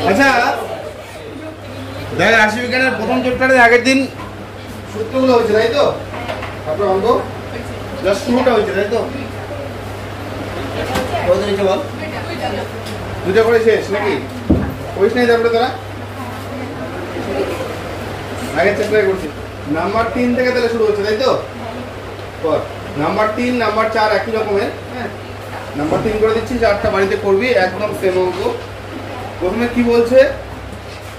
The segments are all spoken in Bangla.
আচ্ছা দেখ রাশিবিজ্ঞানের প্রথম চ্যাপ্টারে আগের দিন সূত্রগুলো হয়েছে তাই তো? তারপর অঙ্ক জাস্ট শুরুটা হয়েছে তাই তো? কত হয়েছে বল? দুটো করে শেষ নাকি? করিস নাই তারপরে তোরা? আগের চ্যাপ্টারে করছি। নাম্বার 3 থেকে তাহলে শুরু হচ্ছে তাই তো? পর নাম্বার 3 নাম্বার 4 একই রকমের। হ্যাঁ, নাম্বার 3 করে দিচ্ছি, 4টা বাড়িতে করবি, একদম সেম অঙ্ক। প্রথমে কি বলছে?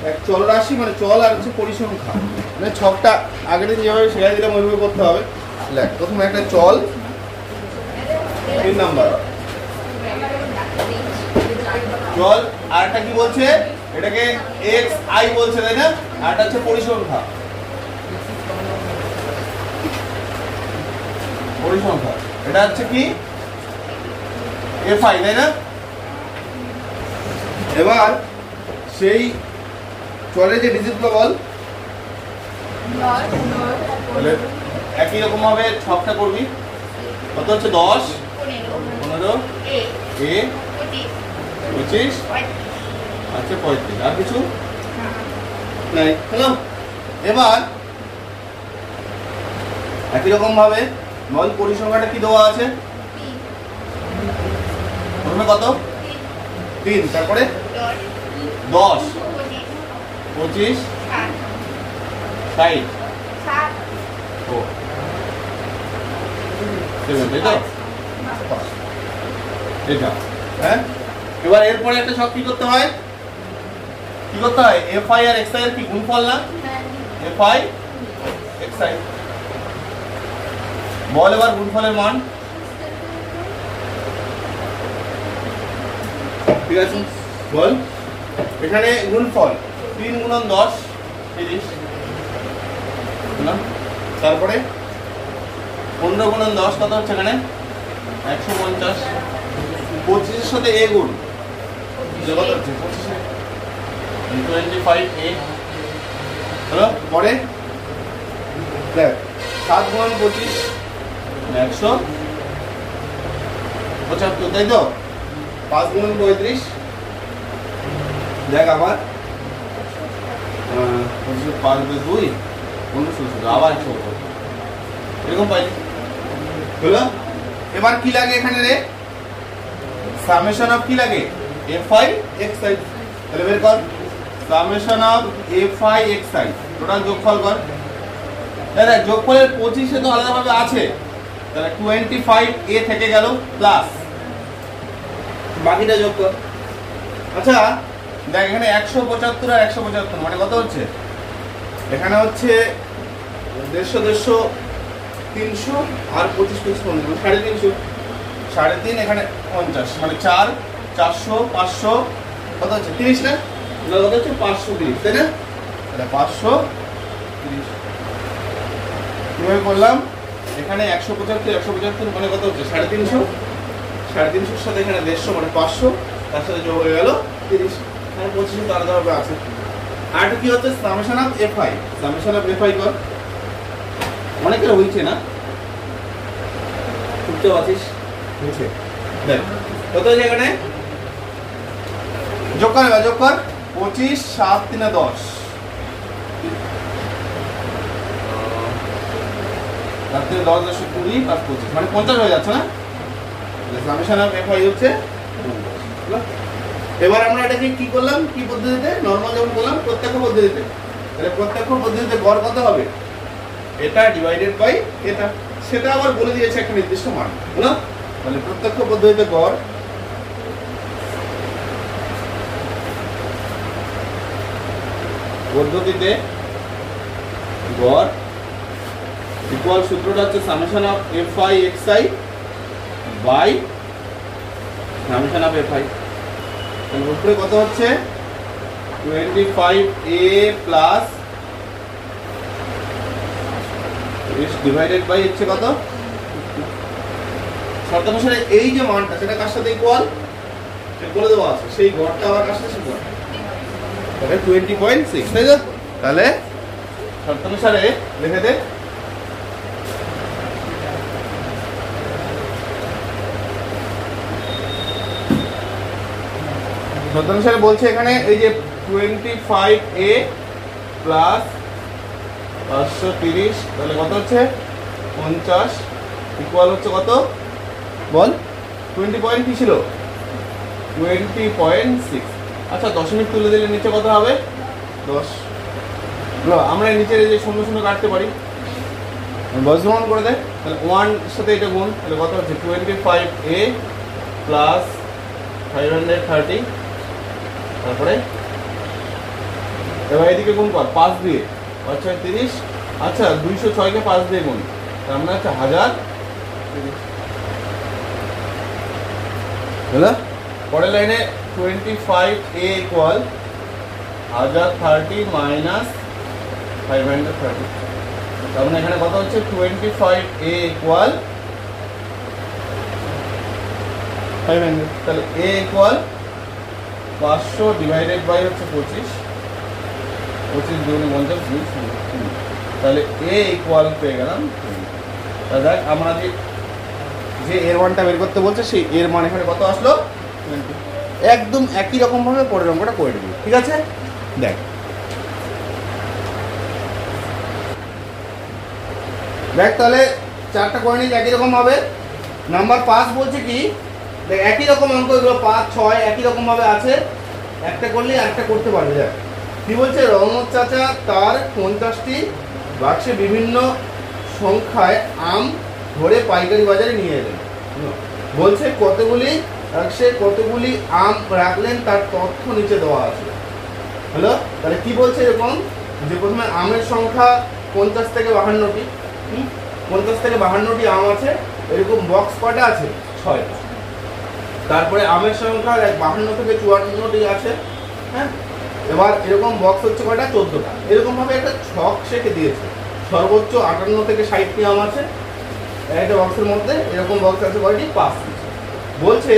এক চলরাশি মানে চল আর হচ্ছে পরিসংখ্যা, মানে ছকটা আগের দিন যেভাবে শেখাই দিলাম ওইভাবে করতে হবে। দেখ প্রথমে একটা চল 3 নাম্বার চল, আর একটা কি বলছে? এটাকে এক্স আই বলছে তাই না? আর এটা হচ্ছে পরিসংখ্যা। পরিসংখ্যা এটা হচ্ছে কি এফ আই তাই না? এবার সেই চলে যে ডিজিটগুলো বল, তাহলে একই রকম ভাবে ছকটা করবি। কত হচ্ছে? 10 15 এ 25 আচ্ছা 35, আর কিছু নাই। হ্যালো, এবার একই রকম ভাবে বল পরিসংখ্যাটা কি দেওয়া আছে? প্রথমে কত? 3, তারপরে 10 25 60 ও 7 তাই তো? এটা হ্যাঁ। এবার এরপরে একটা ছক কি করতে হয়? কি করতে হয়? F I R x I এর কি গুণফল না? F I X I. বল এবার গুণফলের মান। ঠিক আছে বল, এখানে গুণফল 3 গুণন 10 30 না, তারপরে 15 গুণন 10 কত হচ্ছে? এখানে 150। 25 এর সাথে এ গুণ কত হচ্ছে? 25 এ হলো। পরে দেখ 7 গুণন 25 175 তাই তো? 5 গুণন 35 দেখ আবার 5 2 15 আবার 100 এরকম পাইলি হলো। এবার কি লাগে এখানে রে? সামেশন অফ কি লাগে? F I X I. তাহলে বের কর summation of F I X I, total যোগফল কর। দাদা যোগফলের 25 এ তো আলাদাভাবে আছে, তাহলে 25 এ থেকে গেল প্লাস বাকিটা যোগ কর। আচ্ছা দেখ এখানে 175 আর 175 মানে কত হচ্ছে? এখানে হচ্ছে 150 300 আর 25 50 350 3.5 এখানে 50 মানে 4 400 500 কত হচ্ছে? 30 না? কত হচ্ছে? 530 তাই না? তাহলে 530 কিভাবে করলাম? এখানে 175 মানে কত হচ্ছে? 350 350 সাথে এখানে 150 মানে 500, তার সাথে যোগ হয়ে গেল 30, মানে 25 তো আলাদাভাবে আছে। আর কি হচ্ছে? Summation of F I. Summation of F I কর, অনেকের হইছে না? বুঝতে পারছিস? হয়েছে। দেখ কত হয়েছে এখানে? যোগ কর, যোগ কর। 25 7 3 10 রাত্রে 10 10 20 প্লাস 25 মানে 50 হয়ে যাচ্ছে না? সামেশন অফ এফ আই হচ্ছে 50। এবার আমরা এটাকে কি করলাম? কি পদ্ধতিতে? নরমাল যেমন বললাম প্রত্যক্ষ পদ্ধতিতে। তাহলে প্রত্যক্ষ পদ্ধতিতে গড় কত হবে? এটা ডিভাইডেড বাই এটা, সেটা আবার বলে দিয়েছে একটা নির্দিষ্ট মান, বুঝলো? তাহলে প্রত্যক্ষ পদ্ধতিতে গড় ইকুয়াল সূত্রটা হচ্ছে summation of F I X I by summation of F I. তাহলে উপরে কত হচ্ছে? 25 এ প্লাস ডিভাইডেড বাই হচ্ছে কত? শর্ত অনুসারে এই যে মানটা সেটা কার সাথে ইকুয়াল সেটা বলে দেওয়া আছে, সেই গড়টা আবার কার সাথে ইকুয়াল? তাহলে 20.6 তাই তো? তাহলে শর্ত অনুসারে লিখে দে শর্ত অনুসারে বলছে এখানে এই যে 25A প্লাস 530, তাহলে কত হচ্ছে 50 ইকুয়াল হচ্ছে কত বল? 20 পয়েন্ট কি ছিল? 20.6। আচ্ছা দশমিক তুলে দিলে নিচে কত হবে? 10। আমরা নিচের এই যে শূন্য শূন্য কাটতে পারি, বজ্রমান করে দেয়, তাহলে 1 এর সাথে এটা গুণ, তাহলে কত হচ্ছে 25A প্লাস 530, তারপরে এবার এদিকে গুণ কর 5 দিয়ে, 5 6 30। আচ্ছা 206 কে 5 দিয়ে গুণ, তার মানে হচ্ছে 1030। বুঝলা? পরের লাইনে 25A ইকুয়াল 1030 মাইনাস 530, তার মানে এখানে কত হচ্ছে 25A ইকুয়াল 500, তাহলে A ইকুয়াল 500 ডিভাইডেড বাই হচ্ছে 25 দুগুণে 50, 2, তাহলে A ইকুয়াল পেয়ে গেলাম। তাহলে দেখ আমরা যে এর মানটা বের করতে বলছে সেই এর মান এখানে কত আসলো? 20। একদম একই রকম ভাবে পরের অঙ্কটা করে দেবো, ঠিক আছে? দেখ তাহলে চারটা করে নিয়ে একই রকম হবে। নাম্বার 5 বলছে কি, দেখ একই রকম অঙ্ক, এগুলো 5 6 একই রকম ভাবে আছে, একটা করলে আরেকটা করতে পারবে। দেখ কি বলছে, রহমত চাচা তার 50টি বাক্সে বিভিন্ন সংখ্যায় আম ধরে পাইকারি বাজারে নিয়ে এলেন। বলছে কতগুলি বাক্সে কতগুলি আম রাখলেন তার তথ্য নিচে দেওয়া আছে। হ্যালো, তাহলে কি বলছে এরকম যে প্রথমে আমের সংখ্যা 50 থেকে 52টি, 50 থেকে 52টি আম আছে, এরকম বক্স কটা আছে? 6টা। তারপরে আমের সংখ্যা 52 থেকে 54টি আছে, হ্যাঁ। এবার এরকম বক্স হচ্ছে কয়টা? 14টা। এরকম ভাবে একটা ছক শেখে দিয়েছে, সর্বোচ্চ 58 থেকে 60টি আম আছে একটা বক্সের মধ্যে, এরকম বক্স আছে কয়টি? 5টি। বলছে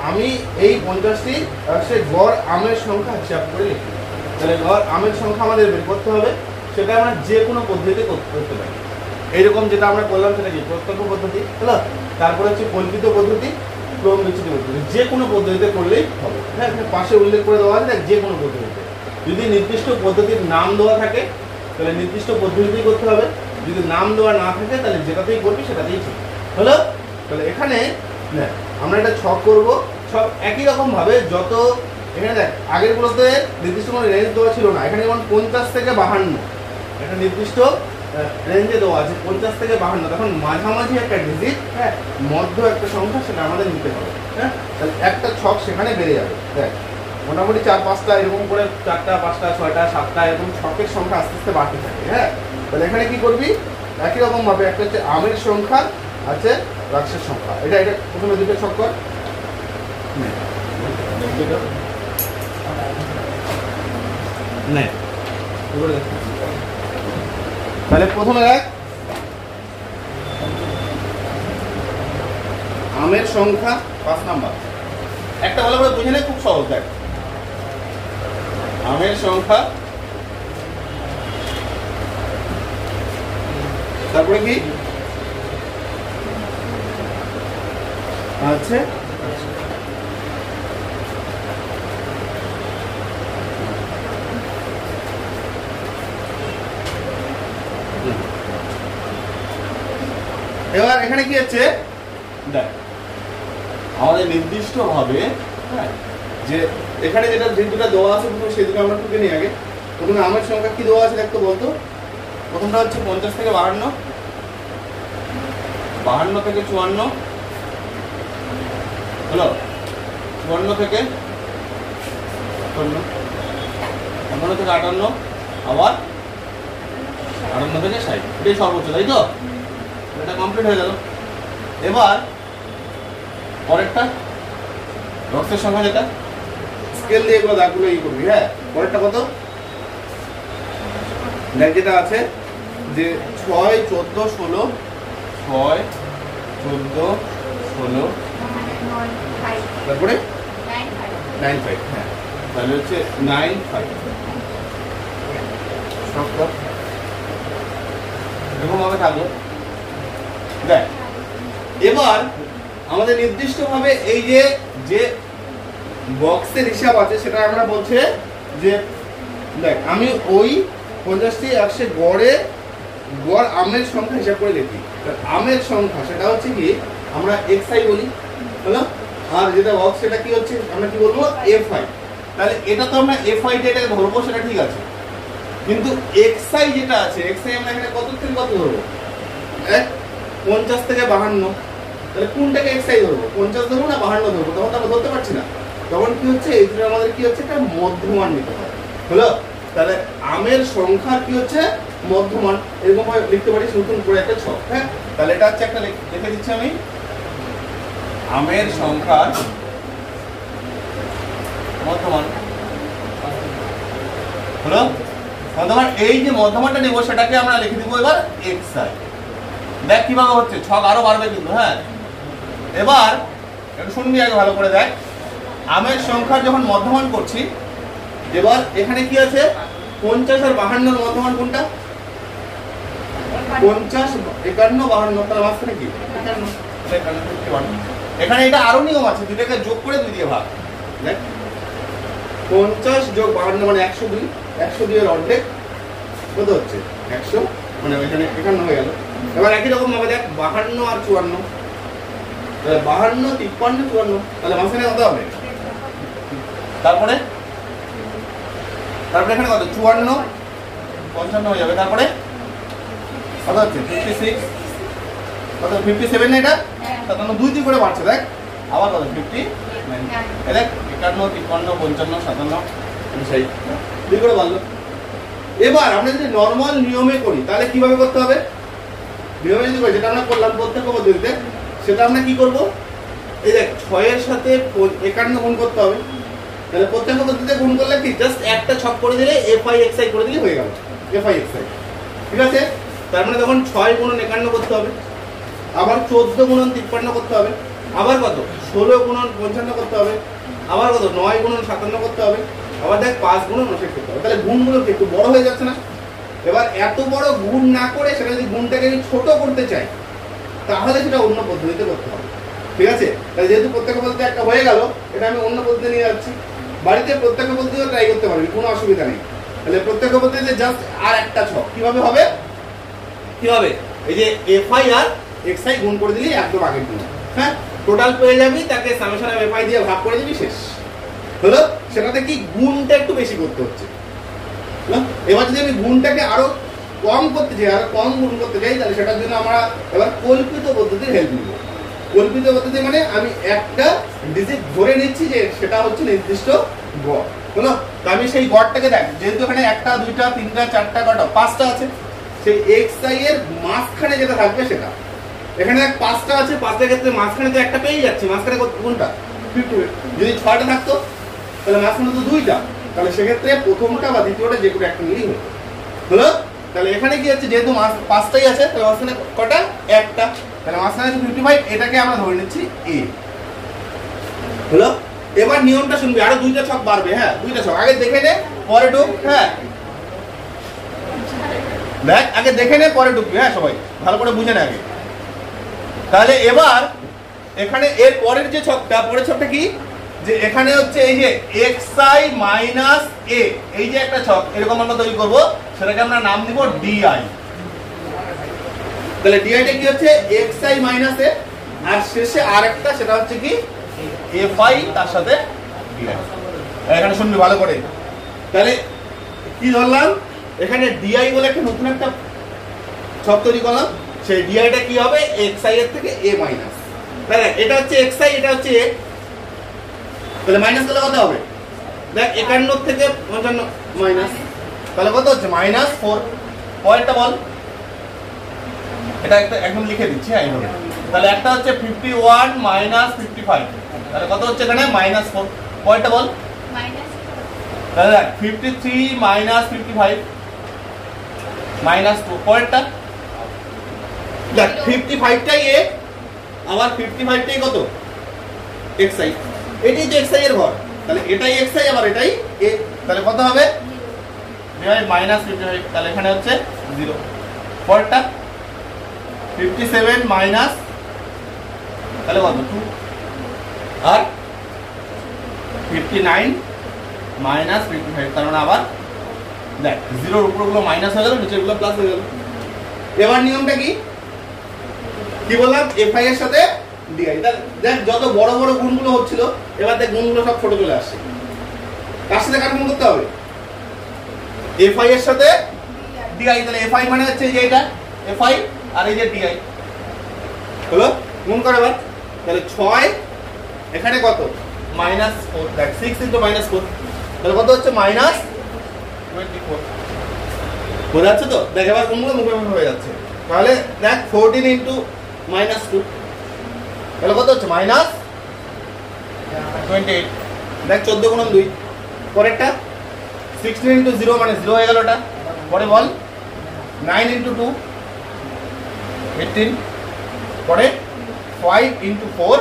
আমি এই 50টি গড় আমের সংখ্যা হিসাব করে লিখি। তাহলে গড় আমের সংখ্যা আমাদের বের করতে হবে, সেটা আমরা যে কোনো পদ্ধতিতে করতে পারি। এইরকম যেটা আমরা করলাম সেটা কি? প্রত্যক্ষ পদ্ধতি, হলো। তারপরে হচ্ছে কল্পিত পদ্ধতি, ক্রম বিচ্যুত পদ্ধতি, যে কোনো পদ্ধতিতে করলেই হবে। হ্যাঁ, পাশে উল্লেখ করে দেওয়া আছে যে কোনো পদ্ধতিতে। যদি নির্দিষ্ট পদ্ধতির নাম দেওয়া থাকে তাহলে নির্দিষ্ট পদ্ধতিতেই করতে হবে, যদি নাম দেওয়া না থাকে তাহলে যেটাতেই করবি সেটাতেই ঠিক, হলো। তাহলে এখানে আমরা একটা ছক করব, সব একই রকম ভাবে। যত এখানে দেখ আগেরগুলোতে নির্দিষ্ট কোনো রেঞ্জ দেওয়া ছিল না, এখানে যেমন 50 থেকে 52 একটা নির্দিষ্ট রেঞ্জে দেওয়া আছে, 50 থেকে 52, তখন মাঝামাঝি একটা ডিজিট, হ্যাঁ, মধ্য একটা সংখ্যা, সেটা আমাদের নিতে হবে। হ্যাঁ, তাহলে একটা ছক সেখানে বেড়ে যাবে। দেখ মোটামুটি 4-5টা এরকম করে, 4টা 5টা 6টা 7টা এরকম ছকের সংখ্যা আস্তে আস্তে বাড়তে থাকে। হ্যাঁ, তাহলে এখানে কি করবি, একই রকম ভাবে একটা হচ্ছে আমের সংখ্যা আছে, বাক্সের সংখ্যা, এটা প্রথমে দুটো ছক কর। তাহলে প্রথমে দেখ আমের সংখ্যা 5 নাম্বার, একটা ভালো করে বুঝে নে, খুব সহজ। দেখ আমের সংখ্যা, তারপরে কি আছে? এবার এখানে কি হচ্ছে, দেখ আমাদের নির্দিষ্ট ভাবে, হ্যাঁ, যে এখানে যেটা যে দুটো দেওয়া আছে প্রথমে সেই দুটো আমরা টুকে নিই আগে। প্রথমে আমের সংখ্যা কি দেওয়া আছে দেখতো বলতো? প্রথমটা হচ্ছে 50 থেকে 52, 52 থেকে 54, হলো, 54 থেকে 58 থেকে 58, আবার 58 থেকে 60, এটাই সর্বোচ্চ, তাই তো? এটা কমপ্লিট হয়ে গেল। এবার পরেরটা বক্সের সংখ্যা, যেটা স্কেল দিয়ে এগুলো দাগগুলো ই করবি। হ্যাঁ, পরেরটা কত? দেখ যেটা আছে যে 6 14 16, 6 14 16, তারপরে 9 5, হ্যাঁ, তাহলে হচ্ছে 9 5 এরকম ভাবে থাকলো। দেখ এবার আমাদের নির্দিষ্ট ভাবে এই যে বক্সের হিসাব আছে সেটা আমরা বলছে যে দেখ আমি ওই 50টি 100 গড় আমের সংখ্যা হিসাব করে লিখি। আমের সংখ্যা সেটা হচ্ছে কি আমরা xi বলি, হলো, আর যেটা বক্স সেটা কি হচ্ছে আমরা কি বলবো fi। তাহলে এটা তো আমরা fi যেটা ধরবো সেটা ঠিক আছে, কিন্তু xi যেটা আছে xi আমরা এখানে কত থেকে কত ধরবো? 50 থেকে 52। তাহলে কোনটাকে xi ধরবো, 50 ধরবো না 52 ধরবো? তখন তো আমরা ধরতে পারছি না। তখন কি হচ্ছে এই দুটো আমাদের কি হচ্ছে একটা মধ্যমান নিতে হবে, হলো। তাহলে আমের সংখ্যা কি হচ্ছে মধ্যমান, এরকম ভাবে লিখতে পারিস নতুন করে একটা ছক। হ্যাঁ, তাহলে এটা হচ্ছে একটা লিখে দিচ্ছি আমি, আমের সংখ্যার মধ্যমান, হলো। মধ্যমান, এই যে মধ্যমানটা নেব সেটাকে আমরা লিখে দিব এবার xi। দেখ কিভাবে হচ্ছে, ছক আরো বাড়বে কিন্তু। হ্যাঁ, এবার একটু শুনবি আগে ভালো করে। দেখ আমের সংখ্যার যখন মধ্যমান করছি, এবার এখানে কি আছে 50 আর 52 এর মধ্যমান কোনটা? 50 51 52, তাহলে মাঝখানে কি 51। এখানে এটা আরো নিয়ম আছে, দুটাকে যোগ করে 2 দিয়ে ভাগ। দেখ 50 যোগ 52 মানে 102, 102 এর অর্ধেক কত হচ্ছে 100, মানে এখানে 51 হয়ে গেল। এবার একই রকম ভাবে দেখ 52 আর 54, তাহলে 52 53 54, তাহলে মাঝখানে কত হবে? তারপরে এখানে কত 54 55 হয়ে যাবে। তারপরে কত হচ্ছে 56, কত 57 না এটা? তাহলে 2 2 করে বাড়ছে। দেখ আবার কত 59, এই দেখ 51 53 55 57 সেই 2 করে বাড়লো। এবার আমরা যদি নরমাল নিয়মে করি তাহলে কিভাবে করতে হবে? নিয়মে যদি করি, যেটা আমরা করলাম প্রত্যেক পদ্ধতিতে, সেটা আমরা কি করব? এই দেখ 6 এর সাথে 51 গুণ করতে হবে। তাহলে প্রত্যেক পদ্ধতিতে গুণ করলে কি জাস্ট একটা ছক করে দিলে fi xi করে দিলে হয়ে গেল fi xi, ঠিক আছে? তার মানে তখন 6 গুণন 51 করতে হবে, আবার 14 গুণন 53 করতে হবে, আবার কত 16 গুণন 55 করতে হবে, আবার কত 9 গুণন 57 করতে হবে, আবার দেখ 5 গুণন 59 করতে হবে। তাহলে গুণগুলো একটু বড় হয়ে যাচ্ছে না? এবার এত বড় গুণ না করে সেটা যদি গুণটাকে আমি ছোট করতে চাই তাহলে সেটা অন্য পদ্ধতিতে করতে হবে, ঠিক আছে? তাহলে যেহেতু প্রত্যেক পদ্ধতি একটা হয়ে গেল, এটা আমি অন্য পদ্ধতি নিয়ে যাচ্ছি। বাড়িতে প্রত্যেক পদ্ধতিও ট্রাই করতে পারবি, কোনো অসুবিধা নেই। তাহলে প্রত্যেক পদ্ধতিতে জাস্ট আর একটা ছক কিভাবে হবে, এই যে fi আর xi গুণ করে দিলি একদম আগের গুণ। হ্যাঁ, টোটাল পেয়ে যাবি, তাকে সামেশন অফ fi দিয়ে ভাগ করে দিবি, শেষ হলো। সেটাতে কি গুণটা একটু বেশি করতে হচ্ছে। এবার যদি আমি গুণটাকে আরো কম করতে চাই, আরো কম গুণ করতে চাই, তাহলে সেটার জন্য আমরা এবার কল্পিত পদ্ধতির হেল্প নিব। কল্পিত পদ্ধতি মানে আমি একটা ডিজিট ধরে নিচ্ছি যে সেটা হচ্ছে নির্দিষ্ট গড়, হলো। তো আমি সেই গড়টাকে দেখ, যেহেতু এখানে 1 2 3 4 কটা 5টা আছে, সেই xi এর মাঝখানে যেটা থাকবে সেটা এখানে দেখ 5টা আছে, 5টার ক্ষেত্রে মাঝখানে তো একটা পেয়ে যাচ্ছে, মাঝখানে কোনটা 50। যদি 6টা থাকতো তাহলে মাঝখানে তো 2টা, তাহলে সেক্ষেত্রে প্রথমটা বা দ্বিতীয়টা যে কোনো একটা নিলেই হতো, হলো। তাহলে এখানে কি হচ্ছে, যেহেতু 5টাই আছে তাহলে মাঝখানে কটা একটা, তাহলে মাঝখানে আছে 55, এটাকে আমরা ধরে নিচ্ছি a, হলো। এবার নিয়মটা শুনবি, আরো 2টা ছক বাড়বে। হ্যাঁ, 2টা ছক আগে দেখে নে পরে ঢুক। হ্যাঁ দেখ আগে দেখে নে পরে ঢুকবি। হ্যাঁ, সবাই ভালো করে বুঝে নে আগে। তাহলে এবার এখানে এর পরের যে ছকটা, পরের ছকটা কি, যে এখানে হচ্ছে এই যে xi মাইনাস a, এই যে একটা ছক এরকম আমরা তৈরি করব, সেটাকে আমরা নাম দিব di। তাহলে di টা কি হচ্ছে xi মাইনাস a, আর শেষে আরেকটা সেটা হচ্ছে কি fi তার সাথে di। এখানে শুনবি ভালো করে। তাহলে কি ধরলাম, এখানে di বলে একটা নতুন একটা ছক তৈরি করলাম, সেই di টা কি হবে xi এর থেকে a মাইনাস। তাহলে এটা হচ্ছে xi, এটা হচ্ছে a, তাহলে মাইনাস করলে কত হবে? দেখ 51 থেকে 55 মাইনাস, তাহলে কত হচ্ছে -4। পরেরটা বল, এটা একটা একদম লিখে দিচ্ছি। হ্যাঁ, এইভাবে। তাহলে একটা হচ্ছে 51 - 55, তাহলে কত হচ্ছে এখানে -4। পরেরটা বল, তাহলে 53 - 55 -2। পরেরটা দেখ 55টাই a, আবার 55টাই কত xi, এটাই তো xi এর ঘর, তাহলে এটাই xi আবার এটাই a, তাহলে কত হবে -55, তাহলে এখানে হচ্ছে 0। পরেরটা 57 মাইনাস, তাহলে কত 2, আর 59 মাইনাস 55, তার মানে আবার দেখ জিরোর উপরগুলো মাইনাস হয়ে গেল, নিচেরগুলো প্লাস হয়ে গেল। এবার নিয়মটা কি কি বললাম, এফআই এর সাথে ডিআই। দেখ যত বড় বড় গুণগুলো হচ্ছিল, এবার দেখ গুণগুলো সব ছোট চলে আসছে। কার সাথে কার গুণ করতে হবে? এফআই এর সাথে ডিআই। তাহলে এফআই মানে হচ্ছে এই যে এটা এফআই, আর এই যে ডিআই হলো, গুণ করে এবার। তাহলে 6 এখানে কত -4, দেখ 6 * -4, তাহলে কত হচ্ছে -24। বোঝা যাচ্ছে তো? দেখ এবার কোনগুলো মুখে মুখে হয়ে যাচ্ছে। তাহলে দেখ 14 * -2, তাহলে কত হচ্ছে -28। দেখ 14 × 2, পরেরটা 16 * 0 মানে 0 হয়ে গেল ওটা। পরে বল 9 × 2 18, পরে 5 × 4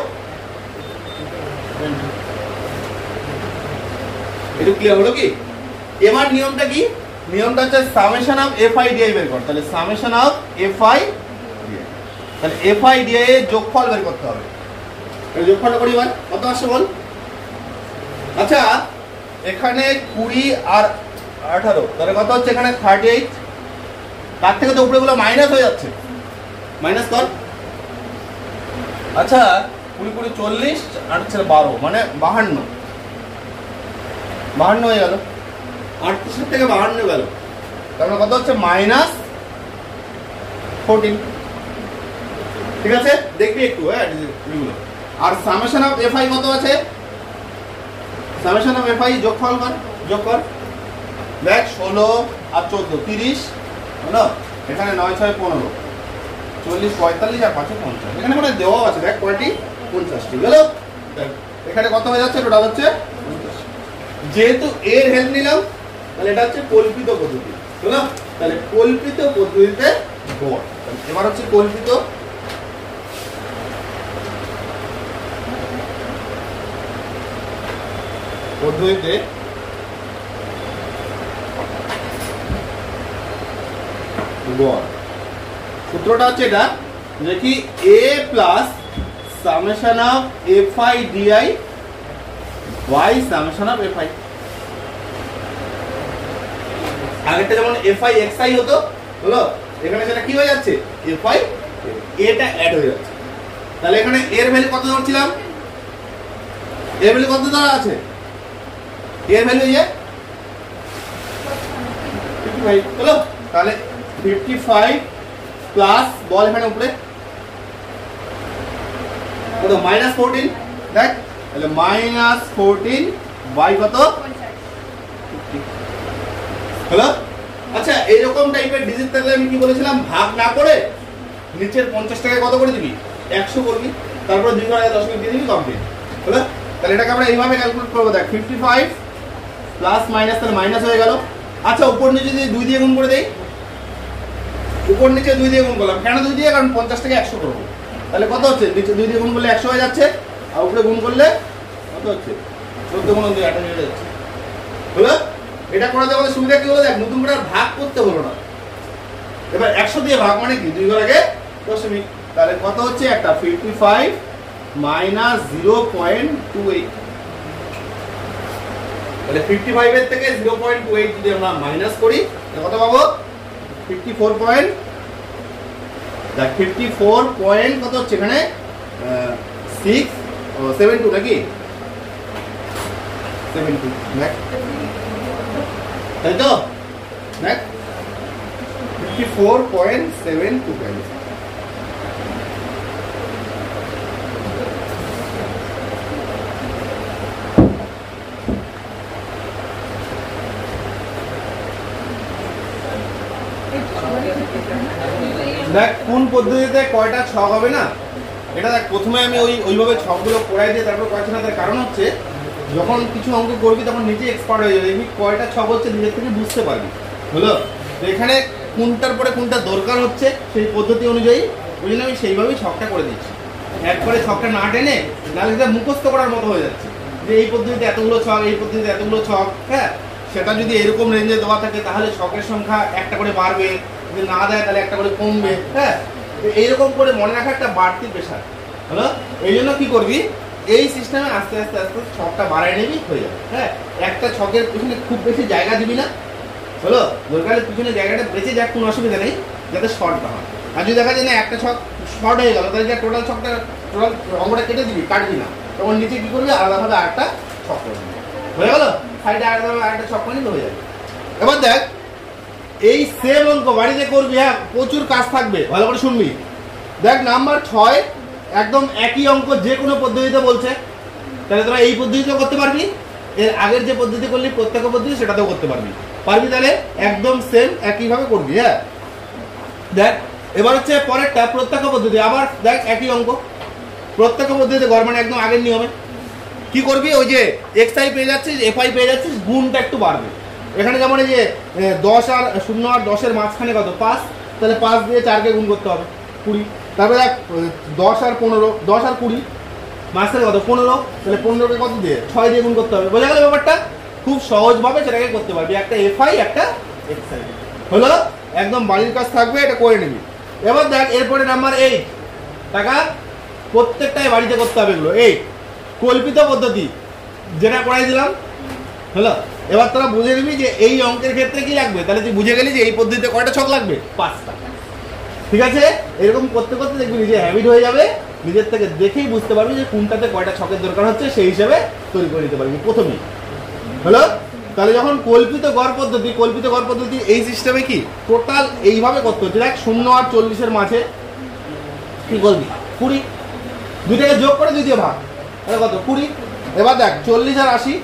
20। এটা ক্লিয়ার হলো কি? এবার নিয়মটা কি? নিয়মটা হচ্ছে সামেশন অফ এফআই ডিআই বের কর। তাহলে সামেশন অফ এফআই ডিআই, তাহলে এফআই ডিআই এর যোগফল বের করতে হবে। এই যোগফলটা করি এবার, কত আসছে বল? আচ্ছা এখানে 20 আর 18, তাহলে কত হচ্ছে এখানে 38। তার থেকে তো উপরেগুলো মাইনাস হয়ে যাচ্ছে, মাইনাস কর। আচ্ছা 20 20 40 আর 12 মানে 52 হয়ে গেল। 38 থেকে 52 গেল, তাহলে কত হচ্ছে -14। ঠিক আছে, দেখবি একটু এগুলো। আর সামেশন অফ এফআই কত আছে? সামেশন অফ এফআই যোগফল কর, যোগ কর। দেখ 16 আর 14 30 হলো, এখানে 9 6 15 40 45 আর 5 50, এখানে মানে দেওয়া আছে দেখ কয়টি 50 ঠিক গেল। এখানে কত হয়ে যাচ্ছে? টোটাল হচ্ছে 50। যেহেতু এর হেল্প নিলাম, তাহলে এটা হচ্ছে কল্পিত পদ্ধতি হলো। তাহলে কল্পিত পদ্ধতিতে গড়। এবার হচ্ছে কল্পিত পদ্ধতিতে গড়। সূত্রটা হচ্ছে এটা যে কি a plus summation of FI DI by summation of FI. আগেরটা যেমন এফআই এক্সআই হতো হলো, এখানে সেটা কি হয়ে যাচ্ছে? এফআই এটা অ্যাড হয়ে যাচ্ছে। তাহলে এখানে এর ভ্যালু কত ধরছিলাম? এর ভ্যালু কত ধরা আছে? এর ভ্যালু ইয়ে 55 হলো। তাহলে 55 প্লাস বল এখানে উপরে কত -14, দেখ তাহলে -14 বাই কত হলো। আচ্ছা এইরকম টাইপের ডিজিট থাকলে আমি কি বলেছিলাম, ভাগ না করে নিচের 50 টাকায় কত করে দিবি? 100 করবি, তারপর 2 ঘর আগে 10 মিনিট দিয়ে দিবি, কমপ্লিট হলো। তাহলে এটাকে আমরা এইভাবে ক্যালকুলেট করবো। দেখ 55 প্লাস মাইনাস, তাহলে মাইনাস হয়ে গেল। আচ্ছা উপর নিচে যদি 2 দিয়ে গুণ করে দেই, উপর নিচে 2 দিয়ে গুণ করলাম, কেন 2 দিয়ে? কারণ 50 থেকে 100 করবো। তাহলে কত হচ্ছে? নিচে 2 দিয়ে গুণ করলে 100 হয়ে যাচ্ছে, আর উপরে গুণ করলে কত হচ্ছে? 14 গুণ 2 28 হয়ে যাচ্ছে হলো। এটা করাতে আমাদের সুবিধা কি হলো? দেখ নতুন করে ভাগ করতে হলো না। এবার 100 দিয়ে ভাগ মানে কি? 2 ঘর আগে দশমিক। তাহলে কত হচ্ছে? একটা 55 মাইনাস 0.28। তাহলে 55 এর থেকে 0.28 যদি আমরা মাইনাস করি, তাহলে কত পাবো? 54 দেখ 54 পয়েন্ট কত হচ্ছে এখানে? 672 নাকি 72, দেখ তাই তো? দেখ 54.72। দেখ কোন পদ্ধতিতে কয়টা ছক হবে না, এটা দেখ প্রথমে আমি ওইভাবে ছকগুলো পড়াই দিয়ে তারপর কয়েছি না। তার কারণ হচ্ছে যখন কিছু অঙ্ক করবি তখন নিজে এক্সপার্ট হয়ে যাবে, কয়টা ছক হচ্ছে নিজের থেকে বুঝতে পারবি হলো। তো এখানে কোনটার পরে কোনটা দরকার হচ্ছে সেই পদ্ধতি অনুযায়ী, ওই জন্য আমি সেইভাবেই ছকটা করে দিচ্ছি। একবারে ছকটা না টেনে, নাহলে সেটা মুখস্থ করার মতো হয়ে যাচ্ছে যে এই পদ্ধতিতে এতগুলো ছক, এই পদ্ধতিতে এতগুলো ছক। হ্যাঁ, সেটা যদি এরকম রেঞ্জে দেওয়া থাকে তাহলে ছকের সংখ্যা একটা করে বাড়বে, যদি না দেয় তাহলে একটা করে কমবে। হ্যাঁ, এইরকম করে মনে রাখা একটা বাড়তি পেশা হলো। এই জন্য কি করবি, এই সিস্টেমে আস্তে আস্তে আস্তে ছকটা বাড়ায় নিবি, হয়ে যাবে। হ্যাঁ, একটা ছকের পিছনে খুব বেশি জায়গা দিবি না, হলো, দরকারের পিছনে জায়গাটা বেঁচে যাক, কোনো অসুবিধা নেই, যাতে শর্টটা হয়। আর যদি দেখা যায় না একটা ছক শর্ট হয়ে গেল, তাহলে টোটাল ছকটা, টোটাল অঙ্কটা কেটে দিবি, কাটবি না, তখন নিচে কি করবি, আলাদাভাবে আরেকটা ছক করে দিবি, হয়ে গেল, সাইডে আলাদাভাবে আরেকটা ছক করে নিতে হয়ে যাবে। এবার দেখ, এই সেম অঙ্ক বাড়িতে করবি, হ্যাঁ, প্রচুর কাজ থাকবে, ভালো করে শুনবি। দেখ নাম্বার 6 একদম একই অঙ্ক, যে কোনো পদ্ধতিতে বলছে, তাহলে তোরা এই পদ্ধতিতেও করতে পারবি, এর আগের যে পদ্ধতি করলি প্রত্যেক পদ্ধতি সেটাতেও করতে পারবি, তাহলে একদম সেম একইভাবে করবি। হ্যাঁ, দেখ এবার হচ্ছে পরেরটা প্রত্যেক পদ্ধতি, আবার দেখ একই অঙ্ক, প্রত্যেক পদ্ধতিতে গড় মানে একদম আগের নিয়মে কি করবি, ওই যে এক্স আই পেয়ে যাচ্ছিস, এফ আই পেয়ে যাচ্ছিস, গুণটা একটু বাড়বে। এখানে যেমন এই যে 10 আর 0 আর 10-এর মাঝখানে কত 5, তাহলে 5 দিয়ে 4কে গুণ করতে হবে 20। তারপরে দেখ 10 আর 15, 10 আর 20 মাঝখানে কত 15, তাহলে 15কে কত দিয়ে 6 দিয়ে গুণ করতে হবে। বোঝা গেল ব্যাপারটা? খুব সহজভাবে সেটাকে করতে পারবি, একটা এফ আই একটা এক্স আই হলো, একদম বাড়ির কাজ থাকবে, এটা করে নিবি। এবার দেখ এরপরে নাম্বার 8 টাকা, প্রত্যেকটাই বাড়িতে করতে হবে এগুলো। এই কল্পিত পদ্ধতি যেটা করাই দিলাম, হলো, এবার তোরা বুঝে নিবি যে এই অঙ্কের ক্ষেত্রে কি লাগবে, তাহলে তুই বুঝে গেলি যে এই পদ্ধতিতে কয়টা ছক লাগবে, 5টা। ঠিক আছে, এরকম করতে করতে দেখবি নিজে হ্যাবিট হয়ে যাবে, নিজের থেকে দেখেই বুঝতে পারবি যে কোনটাতে কয়টা ছকের দরকার হচ্ছে, সেই হিসেবে তৈরি করে নিতে পারবি প্রথমেই, হলো। তাহলে যখন কল্পিত গড় পদ্ধতি এই সিস্টেমে কি টোটাল এইভাবে করতে হচ্ছে। দেখ 0 আর 40-এর মাঝে কি করবি 20, দুইটাকে যোগ করে 2 দিয়ে ভাগ, তাহলে কত 20। এবার দেখ 40 আর 80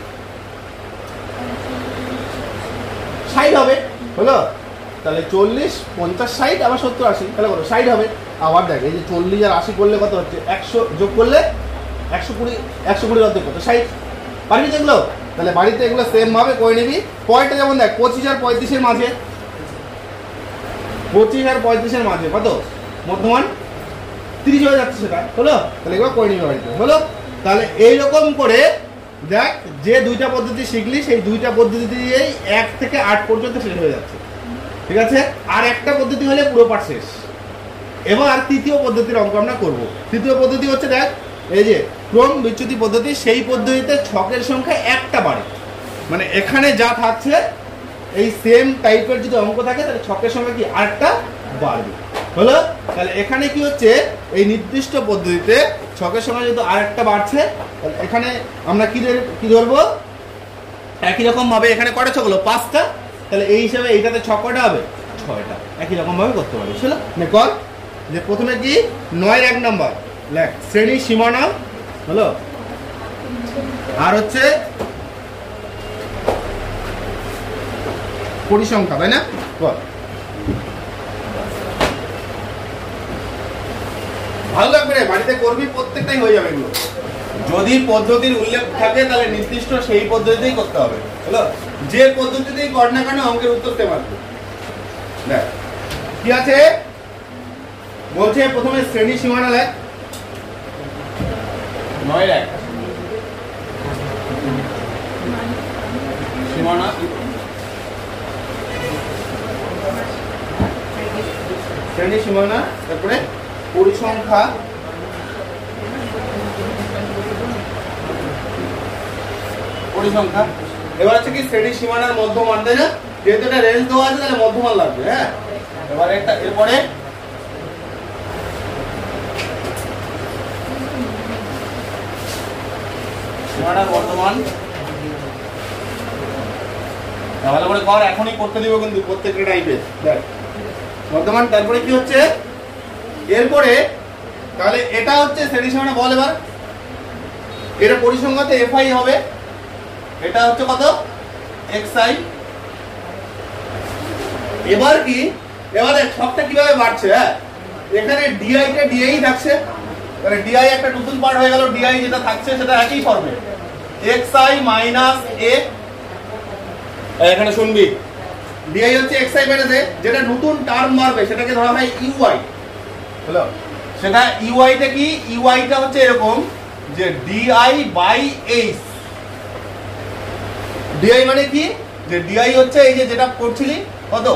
60 হবে, হলো, তাহলে 40 50 60 আবার 70 80, তাহলে কত 60 হবে। আবার দেখ এই যে 40 আর 80 করলে কত হচ্ছে, 100 যোগ করলে 120 অর্ধেক কত 60, পারবি তো এগুলো? তাহলে বাড়িতে এগুলো সেম ভাবে করে নিবি। পয়েন্টটা যেমন দেখ 25 আর 35-এর মাঝে, 25 আর 35-এর মাঝে কত মধ্যমান 30 হয়ে যাচ্ছে, সেটা হলো, তাহলে এগুলো করে নিবি বাড়িতে, হলো। তাহলে এইরকম করে দেখ যে দুইটা পদ্ধতি শিখলি, সেই দুইটা পদ্ধতি দিয়েই 1 থেকে 8 পর্যন্ত শেষ হয়ে যাচ্ছে। ঠিক আছে, আর একটা পদ্ধতি হলে পুরো পাঠ শেষ। এবার তৃতীয় পদ্ধতির অঙ্ক আমরা করব। তৃতীয় পদ্ধতি হচ্ছে দেখ এই যে ক্রম বিচ্যুতি পদ্ধতি, সেই পদ্ধতিতে ছকের সংখ্যা একটা বাড়ে, মানে এখানে যা থাকছে এই সেম টাইপের যদি অঙ্ক থাকে তাহলে ছকের সংখ্যা কি আরেকটা বাড়বে, হলো। তাহলে এখানে কি হচ্ছে, এই নির্দিষ্ট পদ্ধতিতে ছকের সংখ্যা যেহেতু আরেকটা বাড়ছে, তাহলে এখানে আমরা কি ধরবো, একই রকম ভাবে এখানে কয়টা ছক হলো 5টা, তাহলে এই হিসাবে এইটাতে ছক কয়টা হবে 6টা, একই রকম ভাবে করতে পারবি, বুঝলো। কর যে প্রথমে কি 9-এর 1 নম্বর লেখ শ্রেণী সীমানা, হলো, আর হচ্ছে পরিসংখ্যা, তাই না? কর, ভালো লাগবে রে, বাড়িতে করবি, প্রত্যেকটাই হয়ে যাবে এগুলো। যদি পদ্ধতির উল্লেখ থাকে তাহলে নির্দিষ্ট সেই পদ্ধতিতেই করতে হবে, হলো, যে পদ্ধতিতেই কর না কেন অঙ্কের উত্তর তে পারবে। দেখ কি আছে, বলছে প্রথমে শ্রেণী সীমানা লেখ 9-এর 1 সীমানা, শ্রেণী সীমানা, তারপরে পরিসংখ্যা, এবার হচ্ছে কি শ্রেণী সীমানার মধ্যমান, তাই না? যেহেতু এটা রেঞ্জ দেওয়া আছে তাহলে মধ্যমান লাগবে। হ্যাঁ, এবার একটা এরপরে সীমানার মধ্যমান, ভালো করে কর, এখনই করতে দিব কিন্তু প্রত্যেকটা টাইপের। দেখ মধ্যমান, তারপরে কি হচ্ছে এরপরে, তাহলে এটা হচ্ছে শ্রেণী সীমানা, বল এবার এটা পরিসংখ্যাতে এফআই হবে, এটা হচ্ছে কত এক্সআই। এবার কি, এবারে ছকটা কিভাবে বাড়ছে, হ্যাঁ, এখানে ডিআই টা ডিআই থাকছে, তাহলে ডিআই একটা নতুন পার্ট হয়ে গেল, ডিআই যেটা থাকছে সেটা একই ফর্মে এক্সআই মাইনাস এ। এখানে শুনবি ডিআই হচ্ছে এক্সআই বেড়েছে, যেটা নতুন টার্ম বাড়বে সেটাকে ধরা হয় ইউআই, হলো, সেটা ইউআইটা কি, ইউআইটা হচ্ছে এরকম যে ডিআই বাই এইচ। ডিআই মানে কি, যে ডিআই হচ্ছে এই যে যেটা করছিলি কত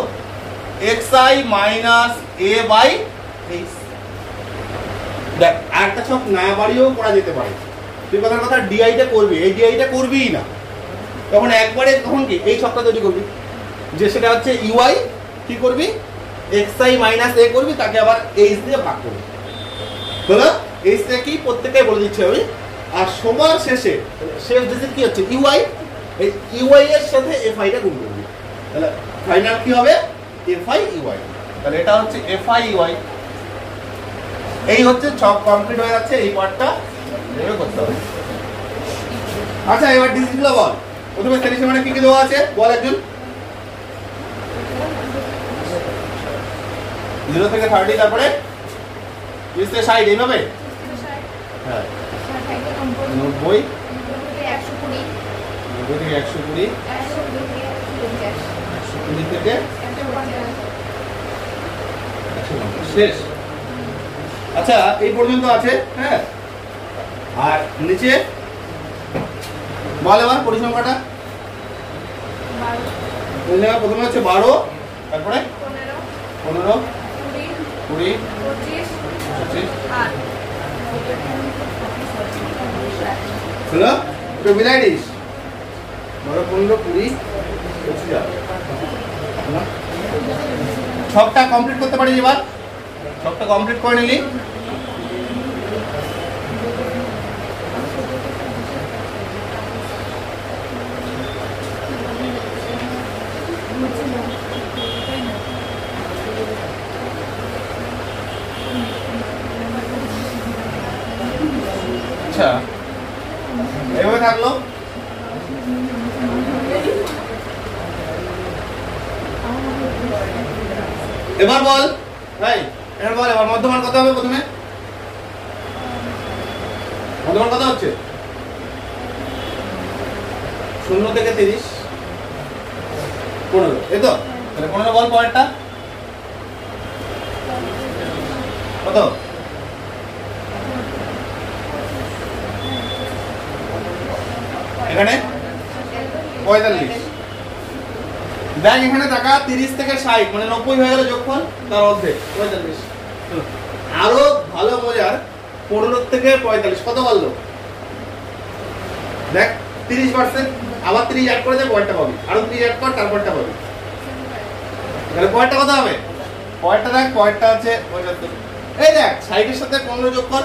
XI minus A by H. দেখ আরেকটা ছক না বাড়িয়েও করা যেতে পারে, তুই কথার কথা ডিআইটা করবি, এই ডিআইটা করবিই না, তখন একবারে তখন কি এই ছকটা তৈরি করবি, যে সেটা হচ্ছে ইউআই কি করবি এক্সআই মাইনাস এ করবি, তাকে আবার এইচ দিয়ে ভাগ করবি। হলো এইচটা কি প্রত্যেকটাই বলে দিচ্ছে আমি। আর সবার শেষে শেষ ডিজিট কি হচ্ছে ইউআই, এই ইউআই এর সাথে এফআইটা গুণ করবি, তাহলে ফাইনাল কি হবে এফআই ইউআই। তাহলে এটা হচ্ছে এফআই ইউআই। এই হচ্ছে সব কমপ্লিট হয়ে যাচ্ছে, এই পার্টটা এভাবে করতে হবে। আচ্ছা এবার ডিজিটগুলো বল। প্রথমে সেরিসে মানে কি কি দেওয়া আছে বল একজন। 0 থেকে 30, তারপরে 30 থেকে 60 এইভাবে। হ্যাঁ 90, 90 থেকে 120, 120 থেকে 150 শেষ। আচ্ছা এই পর্যন্ত আছে। হ্যাঁ আর নিচে বল এবার পরিসংখ্যাটা। প্রথমে হচ্ছে 12, তারপরে 15, 20, 25, হলো তো মিলাই দিস 12, 15, 20, 25। সবটা কমপ্লিট করতে পারিস এবার, সবটা কমপ্লিট করে নিলি। আচ্ছা এইভাবে থাকলো। এবার বল ভাই, এবার বল এবার মধ্যমান কত হবে। প্রথমে মধ্যমান কত হচ্ছে 0 থেকে 30, 15, এই তো। তাহলে 15 বল পরেরটা কত। এখানে 45। দেখ এখানে টাকা 30 থেকে 60 মানে 90 হয়ে গেল যোগফল, তার অর্ধেক 45। আরো ভালো মজার 15 থেকে 45 কত বললো দেখ 30%, আবার 30 অ্যাড করে দে পয়েন্টটা পাবি, আরো 30 অ্যাড কর তারপরটা পাবি। তাহলে পয়েন্টটা কত হবে, পয়েন্টটা দেখ পয়েন্টটা আছে 75। এই দেখ 60 এর সাথে 15 যোগ কর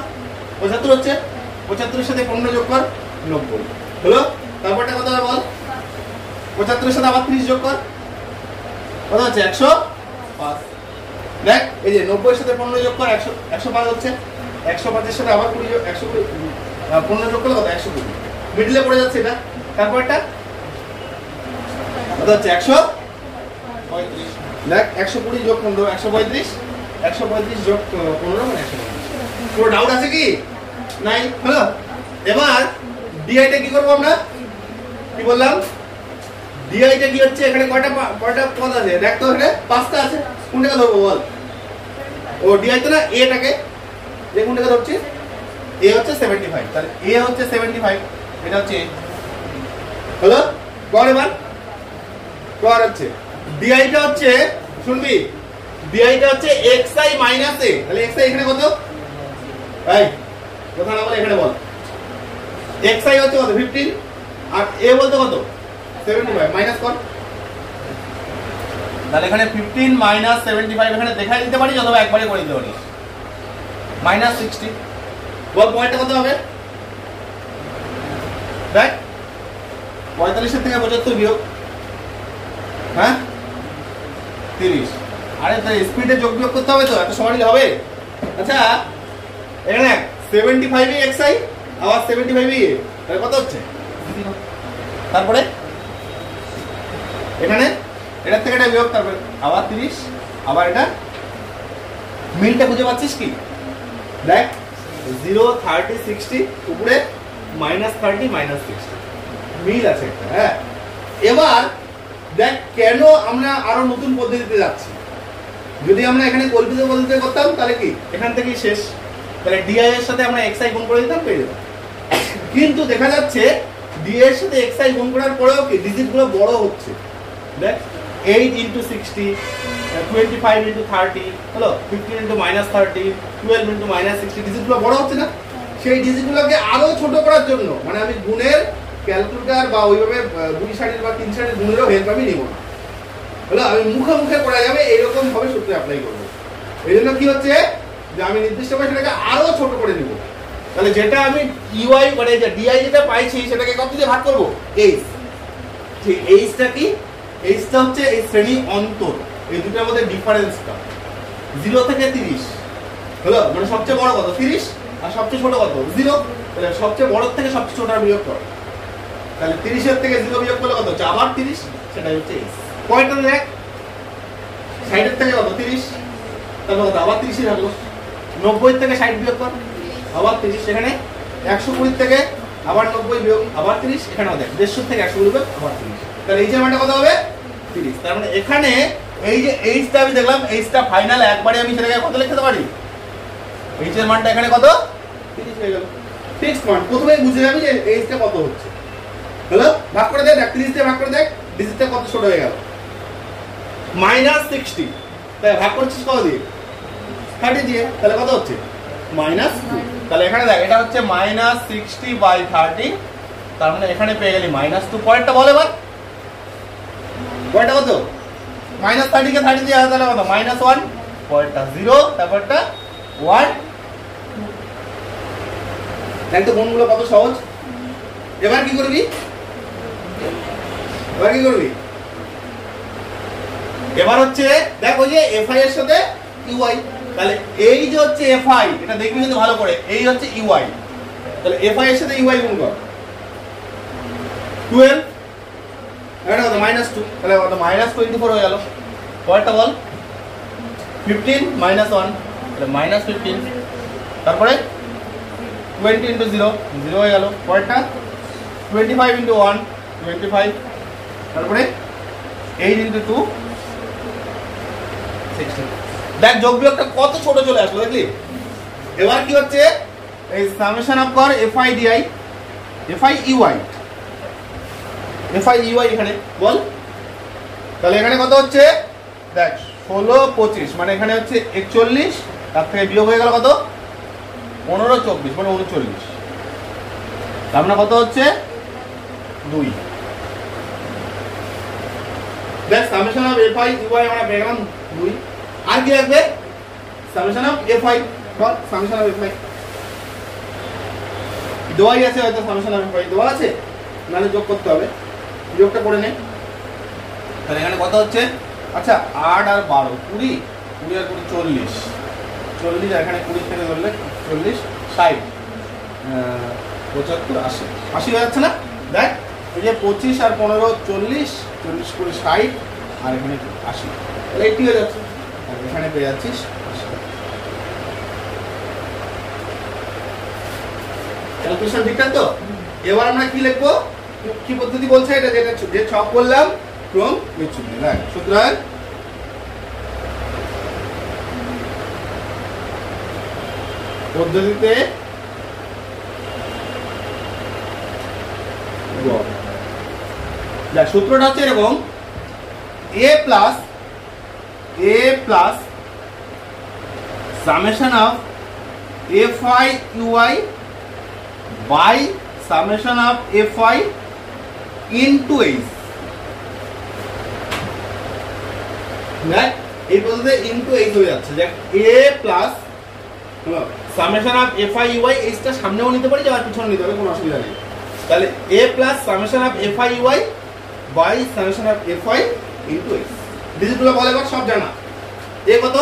75 হচ্ছে, 75 এর সাথে 15 যোগ কর 90 হলো। তারপরটা কত হবে বল, 75 এর সাথে আবার 30 যোগ কর কত হচ্ছে 105। দেখ এই যে 90 এর সাথে 15 যোগ কর 105 হচ্ছে, 105 এর সাথে আবার 20 যোগ 120 15 যোগ করলে কত 120, মিডলে পড়ে যাচ্ছে এটা। তারপরটা কত হচ্ছে 135। দেখ 120 যোগ 15 135, 135 যোগ 15 মানে 135। কোনো ডাউট আছে কি নাই? হলো। এবার ডিআইটা কি করব আমরা, কি বললাম ডিআইটা কি হচ্ছে, এখানে কয়টা পদ আছে দেখ তো, এখানে 5টা আছে, কোনটাকে ধরবো বল। ও ডিআই তো না, এটাকে যে কোনটাকে ধরছি, এ হচ্ছে 75, তাহলে এ হচ্ছে 75, এটা হচ্ছে হলো। কর এবার কর হচ্ছে ডিআইটা হচ্ছে, শুনবি ডিআইটা হচ্ছে xi মাইনাস a, তাহলে xi এখানে কত এই কথা না বলে এখানে বল, xi হচ্ছে কত 15 আর a বলতে কত 75, মাইনাস কর। তাহলে এখানে 15 মাইনাস 75 এখানে দেখাই দিতে পারিস অথবা একবারে করে দিতে পারিস, মাইনাস 60। বল পয়েন্টটা কত হবে দেখ, 45 এর থেকে 75 বিয়োগ হ্যাঁ 30। আরে তাই স্পিডে যোগ বিয়োগ করতে হবে তো, এত সময় নিলে হবে। আচ্ছা এখানে 75 এ xi আবার 75 এ তাহলে কত হচ্ছে, তারপরে এখানে এটার থেকে এটা বিয়োগ, তারপরে আবার 30, আবার এটা মিলটা খুঁজে পাচ্ছিস কি দেখ 0 30 60 উপরে -30 -60 মিল আছে একটা। হ্যাঁ এবার দেখ কেন আমরা আরো নতুন পদ্ধতিতে যাচ্ছি, যদি আমরা এখানে কল্পিত পদ্ধতিতে করতাম তাহলে কি এখান থেকেই শেষ, তাহলে ডিআই এর সাথে আমরা xi গুণ করে দিতাম পেয়ে যেতাম। কিন্তু দেখা যাচ্ছে ডিআই এর সাথে xi গুণ করার পরেও কি ডিজিট গুলো বড় হচ্ছে। দেখ 8 × 60, 25 × 30 হলো, 15 × -30, 12 × -60 ডিজিট গুলো বড় হচ্ছে না, সেই ডিজিটগুলোকে আরো ছোট করার জন্য, মানে আমি গুণের ক্যালকুলেটর বা ওইভাবে 2 সারির বা 3 সারির গুণেরও হেল্প আমি নিব না, হলো আমি মুখে মুখে করা যাবে এইরকম ভাবে সূত্র অ্যাপ্লাই করবো। এই জন্য কি হচ্ছে যে আমি নির্দিষ্টভাবে সেটাকে আরো ছোট করে নিব। তাহলে যেটা আমি ইউআই মানে যে ডিআই যেটা পাইছি সেটাকে কত দিয়ে ভাগ করব? এইচ। ঠিক এইচটা কি? এইচটা হচ্ছে এই শ্রেণী অন্তর, এই দুটোর মধ্যে ডিফারেন্সটা 0 থেকে 30 হলো, মানে সবচেয়ে বড় কত 30 আর সবচেয়ে ছোট কত 0। তাহলে সবচেয়ে বড় থেকে সবচেয়ে ছোটটা বিয়োগ কর, তাহলে 30 এর থেকে 0 বিয়োগ করলে কত হচ্ছে? আবার 30। সেটাই হচ্ছে এইচ। পয়েন্টটা দেখ, সাইডের থেকে কত 30, তারপর কত আবার 30 থাকলো। 90 থেকে 60 বিয়োগ কর, আবার 30। সেখানে 120 থেকে আবার 90 বিয়োগ আবার 30। এখানে দেখ 150 থেকে 120 বিয়োগ আবার 30। তাহলে এইচের মানটা কত হবে? 30। তার মানে এখানে এই যে এইচটা আমি দেখলাম, এইচটা ফাইনাল একবারে আমি সেটাকে কত লিখতে পারি? এইচের মানটা এখানে কত? 30 হয়ে গেল। ফিক্সড মান প্রথমেই বুঝে যাবি যে এইচটা কত হচ্ছে। হলো, ভাগ করে দেখ, 30 দিয়ে ভাগ করে দেখ, ডিজিটটা কত ছোট হয়ে গেল? -60। তাই ভাগ করছিস কত দিয়ে? 30 দিয়ে। তাহলে কত হচ্ছে? -2। তাহলে এখানে দেখ এটা হচ্ছে -60/30। তার মানে এখানে পেয়ে গেলি -2। পয়েন্টটা বল এবার, পয়েন্টটা কত? -30 কে 30 দিয়ে তাহলে কত? -1। পয়েন্টটা 0, তারপরটা 1। দেখ তো গুণগুলো কত সহজ। এবার কি করবি? এবার হচ্ছে দেখ ওই যে এফআই এর সাথে ইউআই, তাহলে এই যে হচ্ছে এফআই, এটা দেখবি কিন্তু ভালো করে, এই হচ্ছে ইউআই। তাহলে এফআই এর সাথে ইউআই গুণ কর, 12 এটা কত? -2। তাহলে কত? -24 হয়ে গেল। পরেরটা বল, 15 -1 তাহলে -15। তারপরে 20 × 0 0 হয়ে গেল। পরেরটা 25 × 1 25। তারপরে 8 × 2 16। দেখ যোগ বিয়োগটা কত ছোট চলে আসলো, দেখলি? এবার কি হচ্ছে? এই সামেশন অফ কর এফআই ডিআই, এফআই ইউআই, এখানে বল। তাহলে এখানে কত হচ্ছে? দেখ 16 25 মানে এখানে হচ্ছে 41, তার থেকে বিয়োগ হয়ে গেল কত? 15 24 মানে 39। তার মানে কত হচ্ছে? 2। দেখ সামেশন অফ এফআই ইউআই আমরা পেয়ে গেলাম 2। আর কি লাগবে? Summation of FI, ball summation of FI দোয়াই আছে, হয়তো সামেশন অফ এফআই দোয়া আছে, নাহলে যোগ করতে হবে, যোগটা করে নে। তাহলে এখানে কত হচ্ছে? আচ্ছা 8 আর 12 20, 20 আর 20 40, 40 আর এখানে 20 থেকে ধরলে 40 60 75 80 80 হয়ে যাচ্ছে না? দেখ এই যে 25 আর 15 40, 40 করে 60 আর এখানে 80, তাহলে 80 হয়ে যাচ্ছে। আর এখানে পেয়ে যাচ্ছিস 80। ক্যালকুলেশন ঠিকঠাক তো? এবার আমরা কি লিখবো? কি পদ্ধতি বলছে এটা? যেটা যে ছক করলাম ক্রম বিচ্ছুতি, রাইট? সুতরাং পদ্ধতিতে সূত্রটা হচ্ছে এরকম, a plus summation of fi ui by summation of fi into h। দেখ এই পদ্ধতিতে ইনটু h হয়ে যাচ্ছে। দেখ a plus summation of fi ui, এইচটা সামনেও নিতে পারি, আবার পিছনে নিতে হবে, কোনো অসুবিধা নেই। তাহলে a plus summation of fi ui by summation of fi into h। ডিজিটগুলো বল এবার, সব জানা। a কত?